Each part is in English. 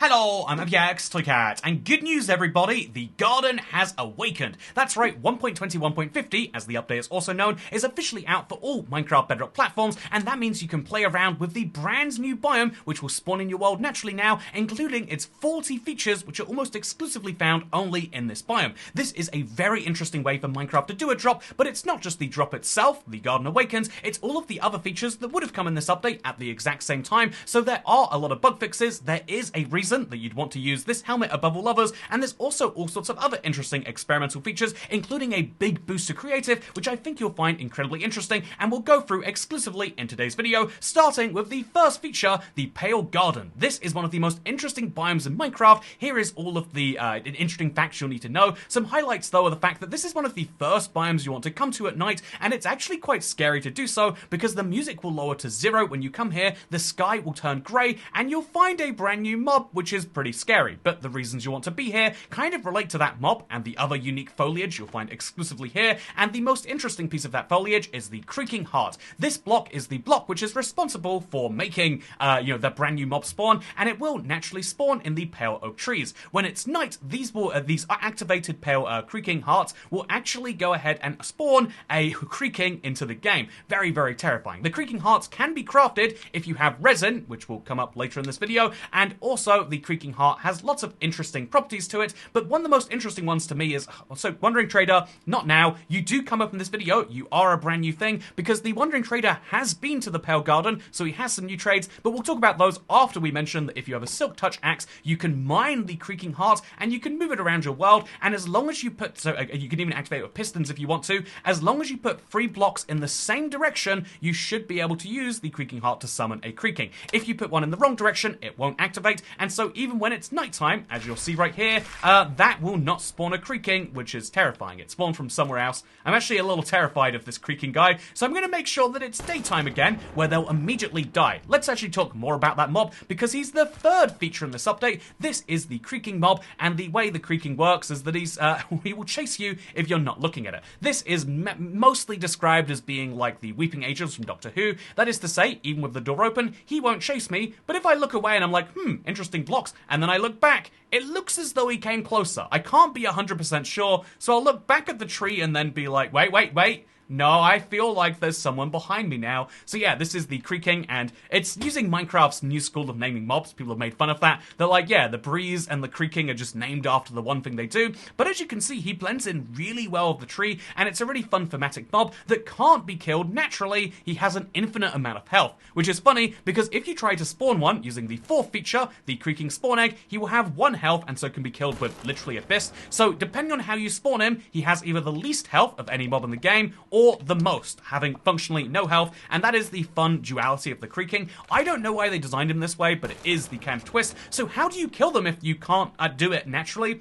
Hello, I'm Toycat, and good news everybody, the garden has awakened. That's right, 1.21.50, as the update is also known, is officially out for all Minecraft Bedrock platforms, and that means you can play around with the brand new biome, which will spawn in your world naturally now, including its 40 features, which are almost exclusively found only in this biome. This is a very interesting way for Minecraft to do a drop, but it's not just the drop itself, the Garden Awakens, it's all of the other features that would have come in this update at the exact same time, so there are a lot of bug fixes, there is a reason that you'd want to use this helmet above all others, and there's also all sorts of other interesting experimental features, including a big boost to creative, which I think you'll find incredibly interesting, and we'll go through exclusively in today's video, starting with the first feature, the Pale Garden. This is one of the most interesting biomes in Minecraft. Here is all of the interesting facts you'll need to know. Some highlights, though, are the fact that this is one of the first biomes you want to come to at night, and it's actually quite scary to do so, because the music will lower to 0 when you come here, the sky will turn grey, and you'll find a brand new mob, which is pretty scary. But the reasons you want to be here kind of relate to that mob and the other unique foliage you'll find exclusively here, and the most interesting piece of that foliage is the Creaking Heart. This block is the block which is responsible for making, the brand new mob spawn, and it will naturally spawn in the pale oak trees. When it's night, these activated pale Creaking Hearts will actually go ahead and spawn a creaking into the game. Very, very terrifying. The Creaking Hearts can be crafted if you have Resin, which will come up later in this video, and also the Creaking Heart has lots of interesting properties to it, but one of the most interesting ones to me is, so Wandering Trader, not now, you do come up in this video, you are a brand new thing, because the Wandering Trader has been to the Pale Garden, so he has some new trades, but we'll talk about those after we mention that if you have a Silk Touch axe, you can mine the Creaking Heart, and you can move it around your world, and as long as you put, so you can even activate it with pistons if you want to, as long as you put 3 blocks in the same direction, you should be able to use the Creaking Heart to summon a creaking. If you put one in the wrong direction, it won't activate, and so even when it's nighttime, as you'll see right here, that will not spawn a creaking, which is terrifying. It spawned from somewhere else. I'm actually a little terrified of this creaking guy, so I'm going to make sure that it's daytime again, where they'll immediately die. Let's actually talk more about that mob, because he's the third feature in this update. This is the creaking mob, and the way the creaking works is that he will chase you if you're not looking at it. This is mostly described as being like the Weeping Angels from Doctor Who. That is to say, even with the door open, he won't chase me, but if I look away and I'm like, interesting blocks, and then I look back, it looks as though he came closer. I can't be 100% sure, so I'll look back at the tree and then be like, wait. No, I feel like there's someone behind me now. So yeah, this is the creaking, and it's using Minecraft's new school of naming mobs. People have made fun of that. They're like, yeah, the breeze and the creaking are just named after the one thing they do. But as you can see, he blends in really well with the tree, and it's a really fun thematic mob that can't be killed naturally. He has an infinite amount of health, which is funny because if you try to spawn one using the 4th feature, the creaking spawn egg, he will have 1 health and so can be killed with literally a fist. So depending on how you spawn him, he has either the least health of any mob in the game or the most, having functionally no health, and that is the fun duality of the creaking. I don't know why they designed him this way, but it is the camp twist. So how do you kill them if you can't do it naturally?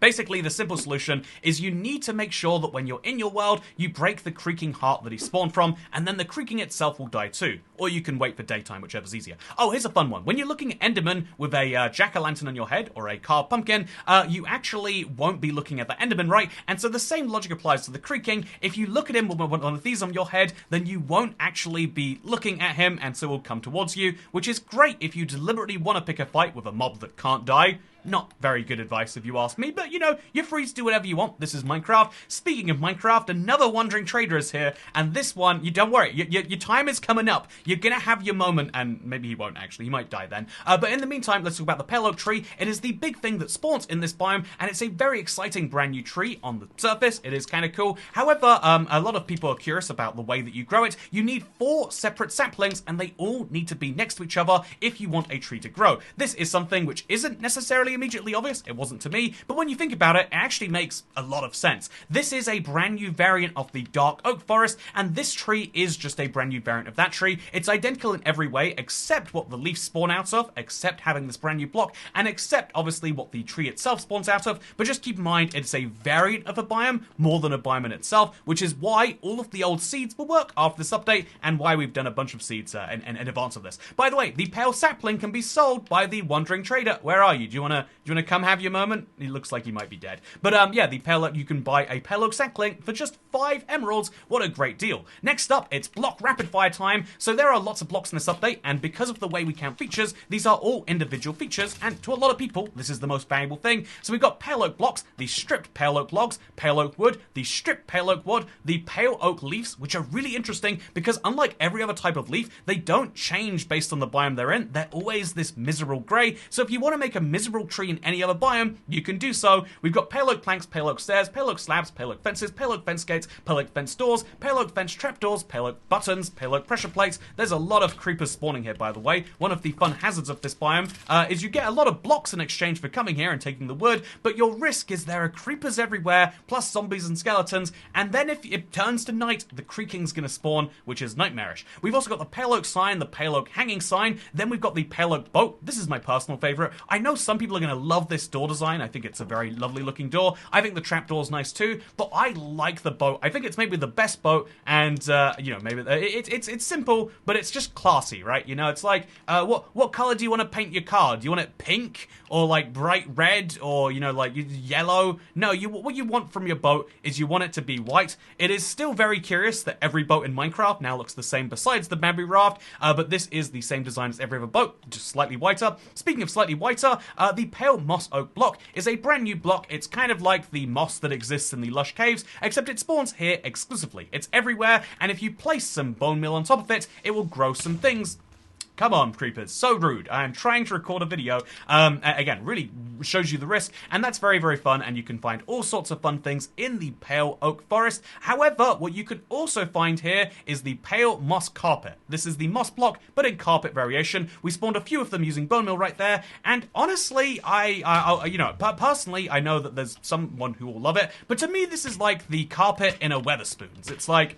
Basically, the simple solution is you need to make sure that when you're in your world, you break the Creaking Heart that he spawned from, and then the creaking itself will die too. Or you can wait for daytime, whichever's easier. Oh, here's a fun one. When you're looking at Enderman with a jack-o'-lantern on your head, or a carved pumpkin, you actually won't be looking at the Enderman, right? And so the same logic applies to the creaking. If you look at him with one of these on your head, then you won't actually be looking at him, and so he'll come towards you, which is great if you deliberately want to pick a fight with a mob that can't die. Not very good advice if you ask me, but you're free to do whatever you want. This is Minecraft. Speaking of Minecraft, another Wandering Trader is here, and this one, you don't worry, your time is coming up. You're gonna have your moment, and maybe he won't actually, he might die then. But in the meantime, let's talk about the Pale Oak Tree. It is the big thing that spawns in this biome, and it's a very exciting brand new tree on the surface. It is kind of cool. However, a lot of people are curious about the way that you grow it. You need 4 separate saplings, and they all need to be next to each other if you want a tree to grow. This is something which isn't necessarily immediately obvious, it wasn't to me, but when you think about it, it actually makes a lot of sense. This is a brand new variant of the dark oak forest, and this tree is just a brand new variant of that tree. It's identical in every way, except what the leaves spawn out of, except having this brand new block, and except, obviously, what the tree itself spawns out of, but just keep in mind, it's a variant of a biome, more than a biome in itself, which is why all of the old seeds will work after this update, and why we've done a bunch of seeds in advance of this. By the way, the pale sapling can be sold by the Wandering Trader. Where are you? Do you wanna come have your moment? He looks like he might be dead. But yeah, the pale oak, you can buy a pale oak sapling for just 5 emeralds. What a great deal. Next up, it's block rapid fire time. So there are lots of blocks in this update, and because of the way we count features, these are all individual features, and to a lot of people, this is the most valuable thing. So we've got pale oak blocks, the stripped pale oak logs, pale oak wood, the stripped pale oak wood, the pale oak leaves, which are really interesting because unlike every other type of leaf, they don't change based on the biome they're in. They're always this miserable grey. So if you want to make a miserable tree in any other biome, you can do so. We've got pale oak planks, pale oak stairs, pale oak slabs, pale oak fences, pale oak fence gates, pale oak fence doors, pale oak fence trapdoors, pale oak buttons, pale oak pressure plates. There's a lot of creepers spawning here, by the way. One of the fun hazards of this biome is you get a lot of blocks in exchange for coming here and taking the wood, but your risk is there are creepers everywhere, plus zombies and skeletons, and then if it turns to night, the creaking's gonna spawn, which is nightmarish. We've also got the pale oak sign, the pale oak hanging sign, then we've got the pale oak boat. This is my personal favorite. I know some people are gonna love this door design. I think it's a very lovely looking door. I think the trapdoor's nice too, but I like the boat. I think it's maybe the best boat, and you know, maybe it's simple, but it's just classy, right? You know, it's like, what color do you want to paint your car? Do you want it pink or like bright red or, you know, like yellow? No, what you want from your boat is you want it to be white. It is still very curious that every boat in Minecraft now looks the same besides the bamboo raft, but this is the same design as every other boat, just slightly whiter. Speaking of slightly whiter, the pale moss oak block is a brand new block. It's kind of like the moss that exists in the lush caves, except it spawns here exclusively. It's everywhere, and if you place some bone meal on top of it, it will grow some things. Come on, creepers. So rude. I'm trying to record a video. Again, really shows you the risk, and that's very, very fun, and you can find all sorts of fun things in the pale oak forest. However, what you can also find here is the pale moss carpet. This is the moss block, but in carpet variation. We spawned a few of them using bone meal right there, and honestly, you know, personally, I know that there's someone who will love it, but to me, this is like the carpet in a Wetherspoons. It's like,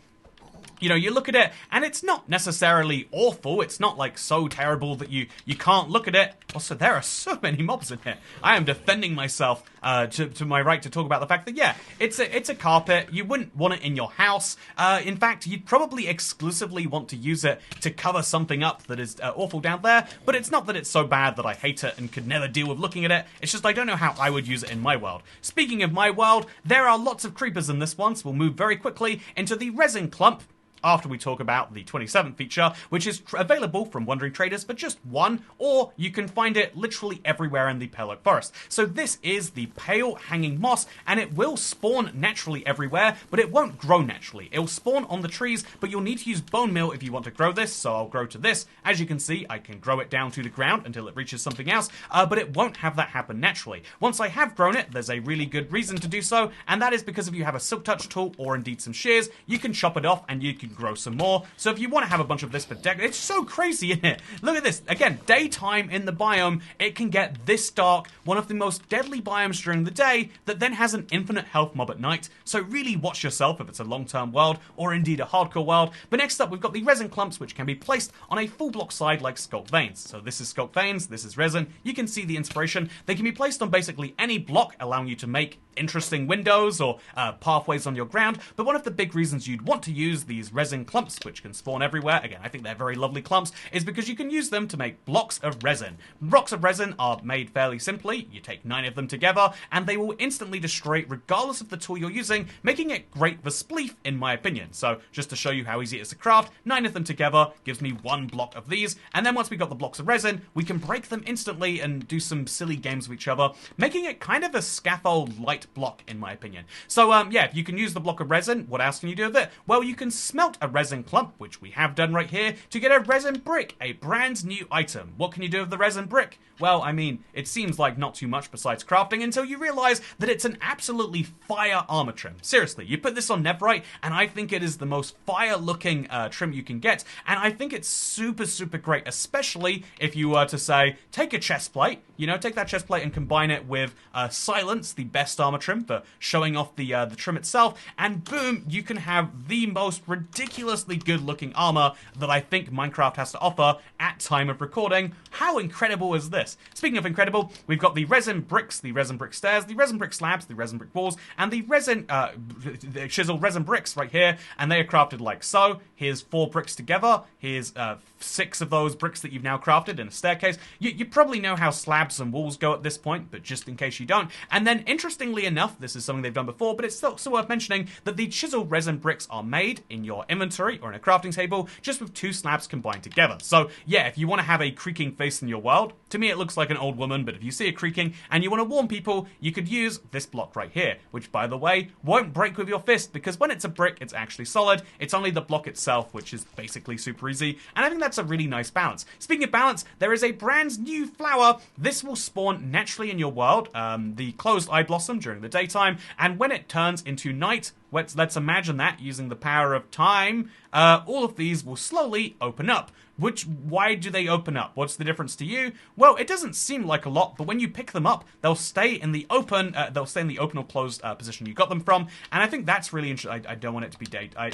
you know, you look at it, and it's not necessarily awful. It's not, like, so terrible that you can't look at it. Also, there are so many mobs in here. I am defending myself to my right to talk about the fact that, yeah, it's a carpet. You wouldn't want it in your house. In fact, you'd probably exclusively want to use it to cover something up that is awful down there. But it's not that it's so bad that I hate it and could never deal with looking at it. It's just I don't know how I would use it in my world. Speaking of my world, there are lots of creepers in this one, so we'll move very quickly into the resin clump after we talk about the 27th feature, which is available from Wandering Traders for just one, or you can find it literally everywhere in the Pale Oak Forest. So this is the pale hanging moss, and it will spawn naturally everywhere, but it won't grow naturally. It'll spawn on the trees, but you'll need to use bone meal if you want to grow this, so I'll grow to this. As you can see, I can grow it down to the ground until it reaches something else, but it won't have that happen naturally. Once I have grown it, there's a really good reason to do so, and that is because if you have a silk touch tool, or indeed some shears, you can chop it off and you can grow some more. So if you want to have a bunch of this for deck, it's so crazy in it. Look at this. Again, daytime in the biome, it can get this dark, one of the most deadly biomes during the day, that then has an infinite health mob at night. So really watch yourself if it's a long-term world, or indeed a hardcore world. But next up, we've got the resin clumps, which can be placed on a full block side like sculpt veins. So this is sculpt veins, this is resin. You can see the inspiration. They can be placed on basically any block, allowing you to make interesting windows or pathways on your ground. But one of the big reasons you'd want to use these resin clumps, which can spawn everywhere, again, I think they're very lovely clumps, is because you can use them to make blocks of resin. Blocks of resin are made fairly simply. You take 9 of them together, and they will instantly destroy regardless of the tool you're using, making it great for spleef, in my opinion. So just to show you how easy it is to craft, 9 of them together gives me 1 block of these, and then once we got the blocks of resin, we can break them instantly and do some silly games with each other, making it kind of a scaffold light block, in my opinion. So yeah, if you can use the block of resin, what else can you do with it? Well, you can smelt a resin clump, which we have done right here, to get a resin brick, a brand new item. What can you do with the resin brick? Well, I mean, it seems like not too much besides crafting until you realize that it's an absolutely fire armor trim. Seriously, you put this on Netherite, and I think it is the most fire-looking trim you can get, and I think it's super, super great, especially if you were to say, take a chest plate, you know, take that chest plate and combine it with Silence, the best armor trim for showing off the trim itself, and boom, you can have the most ridiculous ridiculously good looking armor that I think Minecraft has to offer at time of recording. How incredible is this? Speaking of incredible, we've got the resin bricks, the resin brick stairs, the resin brick slabs, the resin brick walls, and the resin, the chiseled resin bricks right here, and they are crafted like so. Here's 4 bricks together. Here's 6 of those bricks that you've now crafted in a staircase. You probably know how slabs and walls go at this point, but just in case you don't. And then, interestingly enough, this is something they've done before, but it's still worth mentioning that the chiseled resin bricks are made in your inventory or in a crafting table, just with 2 slabs combined together. So yeah, if you want to have a creaking face in your world, to me it looks like an old woman, but if you see it creaking and you want to warn people, you could use this block right here, which, by the way, won't break with your fist, because when it's a brick, it's actually solid. It's only the block itself, which is basically super easy, and I think that's a really nice balance. Speaking of balance, there is a brand new flower. This will spawn naturally in your world, the closed Eyeblossom during the daytime, and when it turns into night, let's imagine that using the power of time, all of these will slowly open up. Why do they open up? What's the difference to you? Well, it doesn't seem like a lot, but when you pick them up, they'll stay in the open. They'll stay in the open or closed position you got them from, and I think that's really interesting. I don't want it to be date. I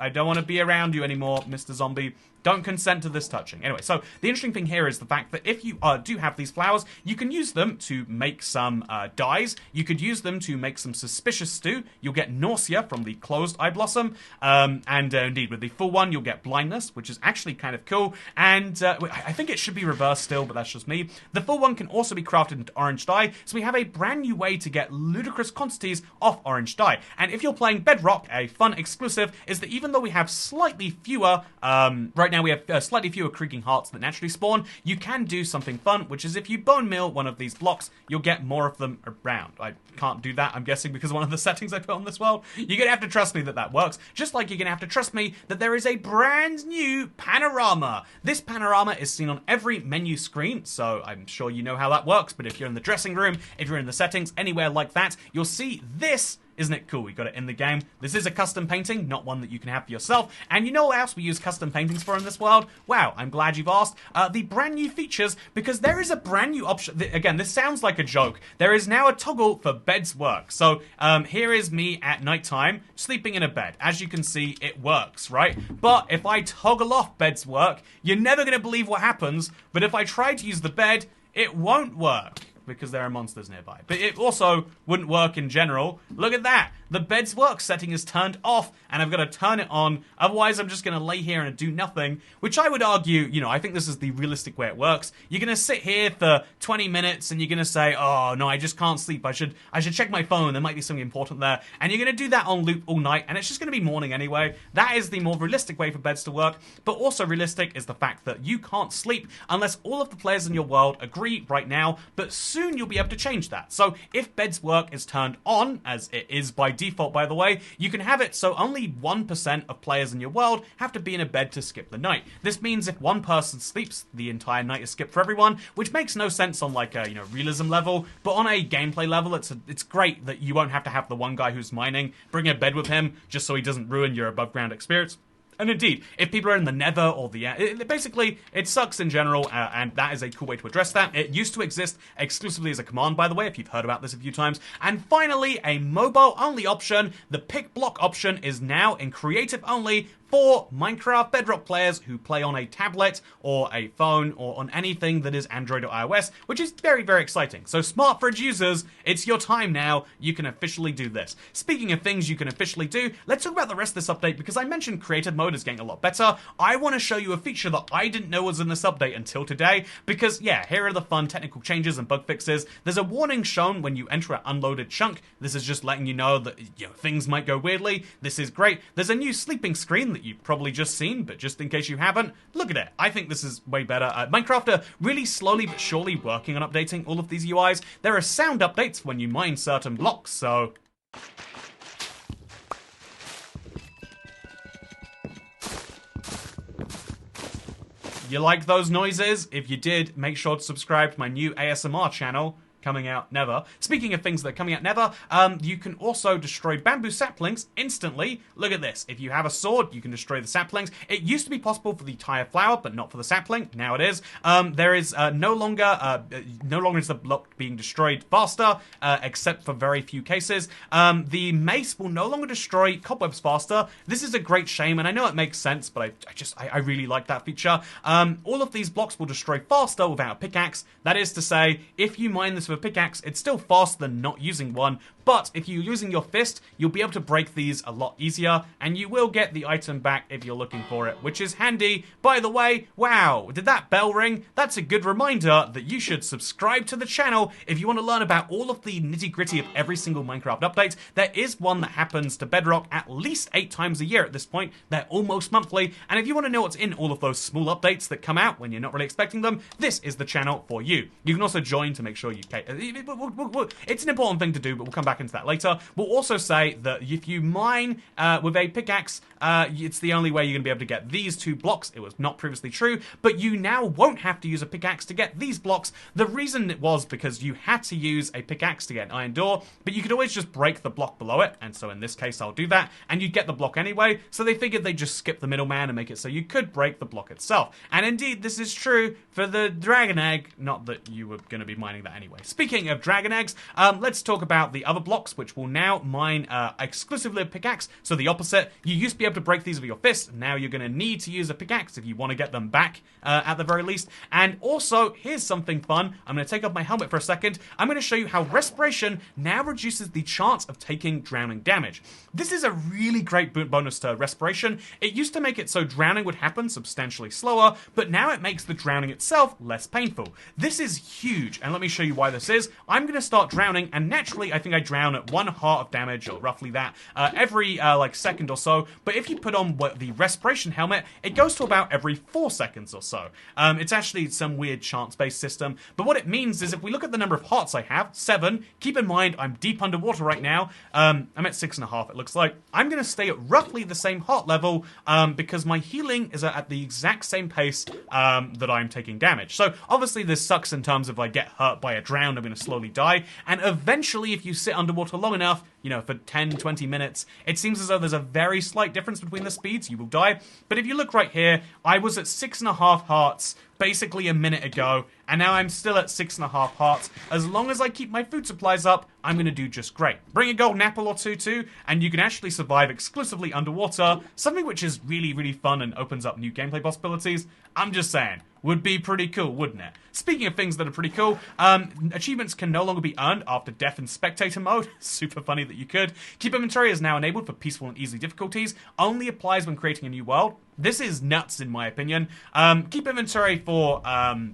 don't want to be around you anymore, Mr. Zombie. Don't consent to this touching. Anyway, so the interesting thing here is the fact that if you do have these flowers, you can use them to make some dyes. You could use them to make some suspicious stew. You'll get nausea from the closed Eyeblossom, and indeed with the full one, you'll get blindness, which is actually kind of cool. And I think it should be reversed still, but that's just me. The full one can also be crafted into orange dye, so we have a brand new way to get ludicrous quantities of orange dye. And if you're playing Bedrock, a fun exclusive is that even though we have slightly fewer, right now we have slightly fewer Creaking Hearts that naturally spawn, you can do something fun, which is if you bone meal one of these blocks, you'll get more of them around. I can't do that, I'm guessing, because of one of the settings I put on this world. You're gonna have to trust me that that works, just like you're gonna have to trust me that there is a brand new Panorama. This Panorama is seen on every menu screen, so I'm sure you know how that works, but if you're in the dressing room, if you're in the settings, anywhere like that, you'll see this. Isn't it cool? We got it in the game. This is a custom painting, not one that you can have for yourself. And you know what else we use custom paintings for in this world? Wow, I'm glad you've asked. The brand new features, because there is a brand new option. Again, this sounds like a joke. There is now a toggle for bed's work. So here is me at nighttime, sleeping in a bed. As you can see, it works, right? But if I toggle off bed's work, you're never going to believe what happens. But if I try to use the bed, it won't work, because there are monsters nearby. But it also wouldn't work in general. Look at that. The bed's work setting is turned off, and I've got to turn it on. Otherwise, I'm just going to lay here and do nothing, which I would argue, you know, I think this is the realistic way it works. You're going to sit here for 20 minutes, and you're going to say, oh, no, I just can't sleep. I should check my phone. There might be something important there. And you're going to do that on loop all night, and it's just going to be morning anyway. That is the more realistic way for beds to work. But also realistic is the fact that you can't sleep unless all of the players in your world agree right now, but soon you'll be able to change that. So if bed's work is turned on, as it is by default, by the way, you can have it so only 1% of players in your world have to be in a bed to skip the night. This means if one person sleeps, the entire night is skipped for everyone, which makes no sense on like a, you know, realism level, but on a gameplay level, it's great that you won't have to have the one guy who's mining bring a bed with him just so he doesn't ruin your above ground experience. And indeed, if people are in the nether or the basically, it sucks in general, and that is a cool way to address that. It used to exist exclusively as a command, by the way, if you've heard about this a few times. And finally, a mobile-only option. The pick block option is now in creative only for Minecraft Bedrock players who play on a tablet or a phone or on anything that is Android or iOS, which is very, very exciting. So smart fridge users, it's your time now. You can officially do this. Speaking of things you can officially do, let's talk about the rest of this update, because I mentioned creative mode is getting a lot better. I want to show you a feature that I didn't know was in this update until today, because yeah, here are the fun technical changes and bug fixes. There's a warning shown when you enter an unloaded chunk. This is just letting you know that, you know, things might go weirdly. This is great. There's a new sleeping screen that you've probably just seen, but just in case you haven't, look at it. I think this is way better. Minecraft are really slowly but surely working on updating all of these UIs. There are sound updates when you mine certain blocks, so you like those noises? If you did, make sure to subscribe to my new ASMR channel. coming out never. Speaking of things that are coming out never, you can also destroy bamboo saplings instantly. Look at this. If you have a sword, you can destroy the saplings. It used to be possible for the entire flower, but not for the sapling. Now it is. There is no longer is the block being destroyed faster, except for very few cases. The mace will no longer destroy cobwebs faster. This is a great shame, and I know it makes sense, but I really like that feature. All of these blocks will destroy faster without a pickaxe. That is to say, if you mine this with a pickaxe, it's still faster than not using one, but if you're using your fist, you'll be able to break these a lot easier, and you will get the item back if you're looking for it, which is handy. By the way, wow, did that bell ring? That's a good reminder that you should subscribe to the channel if you want to learn about all of the nitty-gritty of every single Minecraft update. There is one that happens to Bedrock at least 8 times a year at this point. They're almost monthly, and if you want to know what's in all of those small updates that come out when you're not really expecting them, this is the channel for you. You can also join to make sure you... It's an important thing to do, but we'll come back into that later. We'll also say that if you mine with a pickaxe, it's the only way you're going to be able to get these 2 blocks. It was not previously true, but you now won't have to use a pickaxe to get these blocks. The reason it was because you had to use a pickaxe to get an iron door, but you could always just break the block below it, and so in this case I'll do that, and you'd get the block anyway, so they figured they'd just skip the middleman and make it so you could break the block itself. And indeed, this is true for the dragon egg, not that you were going to be mining that anyway. Speaking of dragon eggs, let's talk about the other blocks, which will now mine exclusively a pickaxe. So the opposite, you used to be able to break these with your fist, now you're going to need to use a pickaxe if you want to get them back at the very least. And also, here's something fun. I'm going to take off my helmet for a second. I'm going to show you how respiration now reduces the chance of taking drowning damage. This is a really great bonus to respiration. It used to make it so drowning would happen substantially slower, but now it makes the drowning itself less painful. This is huge, and let me show you why this is. I'm going to start drowning, and naturally I think I drown at 1 heart of damage, or roughly that, every like second or so, but if you put on the respiration helmet, it goes to about every 4 seconds or so. It's actually some weird chance-based system, but what it means is if we look at the number of hearts I have, 7, keep in mind I'm deep underwater right now, I'm at 6.5 it looks like. I'm going to stay at roughly the same heart level because my healing is at the exact same pace that I'm taking damage. So obviously this sucks in terms of I get hurt by a drown, I'm going to slowly die, and eventually if you sit underwater long enough, you know, for 10, 20 minutes, it seems as though there's a very slight difference between the speeds, you will die. But if you look right here, I was at 6.5 hearts basically a minute ago, and now I'm still at 6.5 hearts. As long as I keep my food supplies up, I'm going to do just great. Bring a golden apple or two too, and you can actually survive exclusively underwater, something which is really, really fun and opens up new gameplay possibilities. I'm just saying, would be pretty cool, wouldn't it? Speaking of things that are pretty cool, achievements can no longer be earned after death in spectator mode. Super funny that you could. Keep inventory is now enabled for peaceful and easy difficulties. Only applies when creating a new world. This is nuts in my opinion. Keep inventory for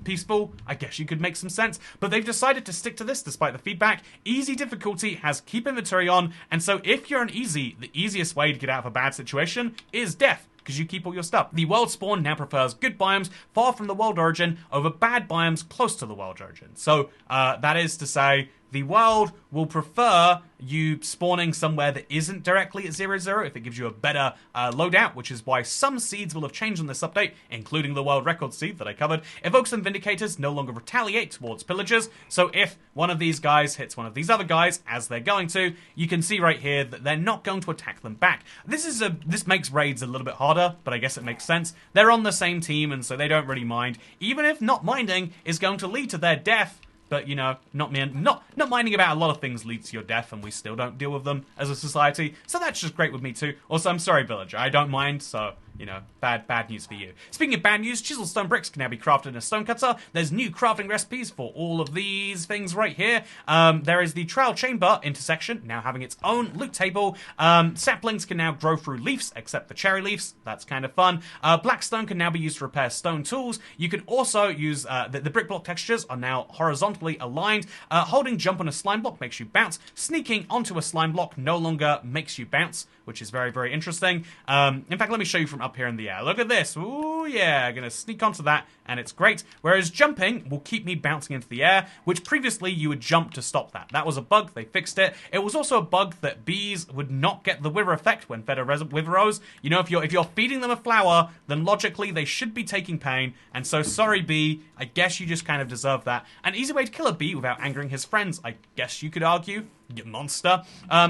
peaceful, I guess you could make some sense, but they've decided to stick to this despite the feedback. Easy difficulty has keep inventory on, and so if you're on easy, the easiest way to get out of a bad situation is death, because you keep all your stuff. The world spawn now prefers good biomes far from the world origin over bad biomes close to the world origin. So that is to say, the world will prefer you spawning somewhere that isn't directly at 0-0 if it gives you a better loadout, which is why some seeds will have changed on this update, including the world record seed that I covered. Evokes and Vindicators no longer retaliate towards pillagers, so if one of these guys hits one of these other guys, as they're going to, you can see right here that they're not going to attack them back. This makes raids a little bit harder, but I guess it makes sense. They're on the same team, and so they don't really mind, even if not minding is going to lead to their death. But, you know, not minding about a lot of things leads to your death, and we still don't deal with them as a society. So that's just great with me too. Also, I'm sorry, villager. I don't mind, so, you know, bad news for you. Speaking of bad news, chiseled stone bricks can now be crafted in a stone cutter. There's new crafting recipes for all of these things right here. There is the trial chamber intersection now having its own loot table. Saplings can now grow through leaves, except the cherry leaves. That's kind of fun. Black stone can now be used to repair stone tools. You can also use the brick block textures are now horizontally aligned. Holding jump on a slime block makes you bounce. Sneaking onto a slime block no longer makes you bounce, which is very, very interesting. In fact, let me show you from up here in the air. Look at this. Ooh, yeah, gonna sneak onto that, and it's great. Whereas jumping will keep me bouncing into the air, which previously you would jump to stop that. That was a bug, they fixed it. It was also a bug that bees would not get the wither effect when fed a wither rose. You know, if you're feeding them a flower, then logically they should be taking pain, and so sorry bee, I guess you just kind of deserve that. An easy way to kill a bee without angering his friends, I guess you could argue. You monster.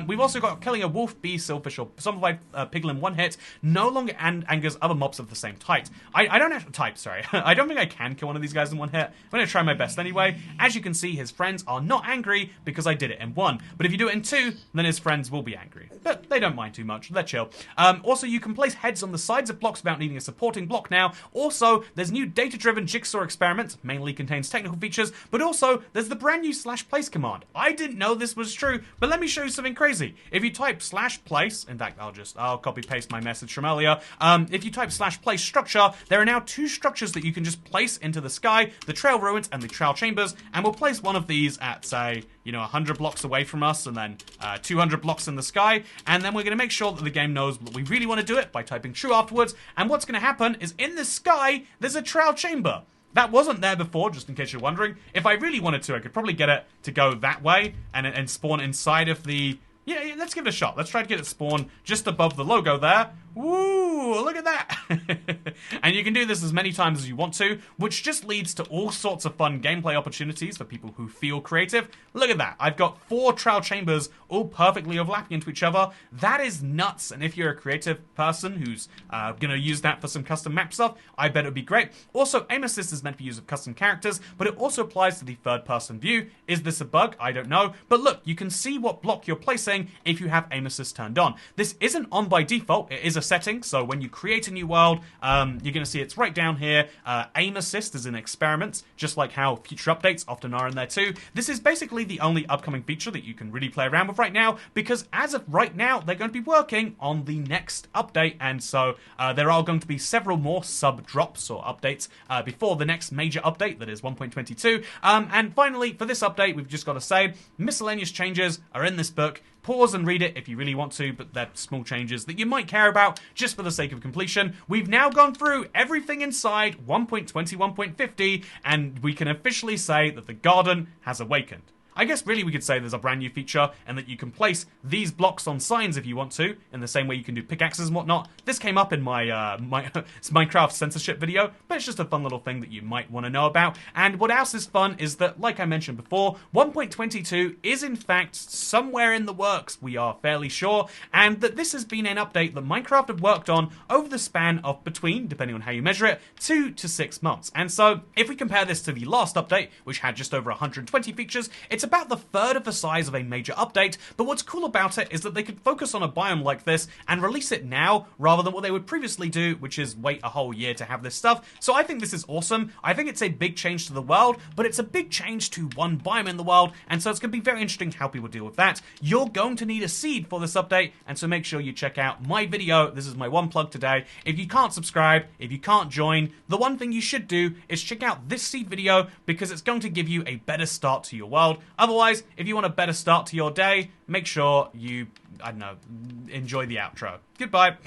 We've also got killing a wolf, bee, silverfish, or zombified piglin one hit no longer angers other mobs of the same type. I don't have type, sorry. I don't think I can kill one of these guys in one hit. I'm going to try my best anyway. As you can see, his friends are not angry because I did it in 1. But if you do it in 2, then his friends will be angry. But they don't mind too much. They're chill. Also, you can place heads on the sides of blocks without needing a supporting block now. Also, there's new data-driven jigsaw experiment, mainly contains technical features, but also there's the brand new /place command. I didn't know this was true, but let me show you something crazy. If you type /place, in fact, I'll copy paste my message from earlier. If you type /place structure, there are now 2 structures that you can just place into the sky, the trail ruins and the trail chambers, and we'll place one of these at, say, 100 blocks away from us, and then 200 blocks in the sky, and then we're going to make sure that the game knows that we really want to do it by typing true afterwards, and what's going to happen is in the sky, there's a trail chamber. That wasn't there before, just in case you're wondering. If I really wanted to, I could probably get it to go that way and spawn inside of the... Yeah, let's give it a shot. Let's try to get it spawned just above the logo there. Woo, look at that. And you can do this as many times as you want to, which just leads to all sorts of fun gameplay opportunities for people who feel creative. Look at that. I've got 4 trail chambers all perfectly overlapping into each other. That is nuts. And if you're a creative person who's going to use that for some custom map stuff, I bet it would be great. Also, aim assist is meant for use of custom characters, but it also applies to the third-person view. Is this a bug? I don't know. But look, you can see what block you're placing if you have aim assist turned on. This isn't on by default. It is a setting, so when you create a new world, you're going to see it's right down here. Aim assist is an experiment, just like how future updates often are in there too. This is basically the only upcoming feature that you can really play around with right now, because as of right now, they're going to be working on the next update, and so there are going to be several more sub-drops or updates before the next major update, that is 1.22. And finally, for this update, we've just got to say, miscellaneous changes are in this book. Pause and read it if you really want to, but they're small changes that you might care about just for the sake of completion. We've now gone through everything inside 1.21.50, and we can officially say that the garden has awakened. I guess really we could say there's a brand new feature and that you can place these blocks on signs if you want to, in the same way you can do pickaxes and whatnot. This came up in my Minecraft censorship video, but it's just a fun little thing that you might want to know about. And what else is fun is that, like I mentioned before, 1.22 is in fact somewhere in the works, we are fairly sure, and that this has been an update that Minecraft have worked on over the span of between, depending on how you measure it, 2 to 6 months. And so, if we compare this to the last update, which had just over 120 features, it's about the third of the size of a major update, but what's cool about it is that they could focus on a biome like this and release it now, rather than what they would previously do, which is wait a whole year to have this stuff. So I think this is awesome. I think it's a big change to the world, but it's a big change to one biome in the world, and so it's going to be very interesting how people deal with that. You're going to need a seed for this update, and so make sure you check out my video. This is my one plug today. If you can't subscribe, if you can't join, the one thing you should do is check out this seed video, because it's going to give you a better start to your world. Otherwise, if you want a better start to your day, make sure you, I don't know, enjoy the outro. Goodbye.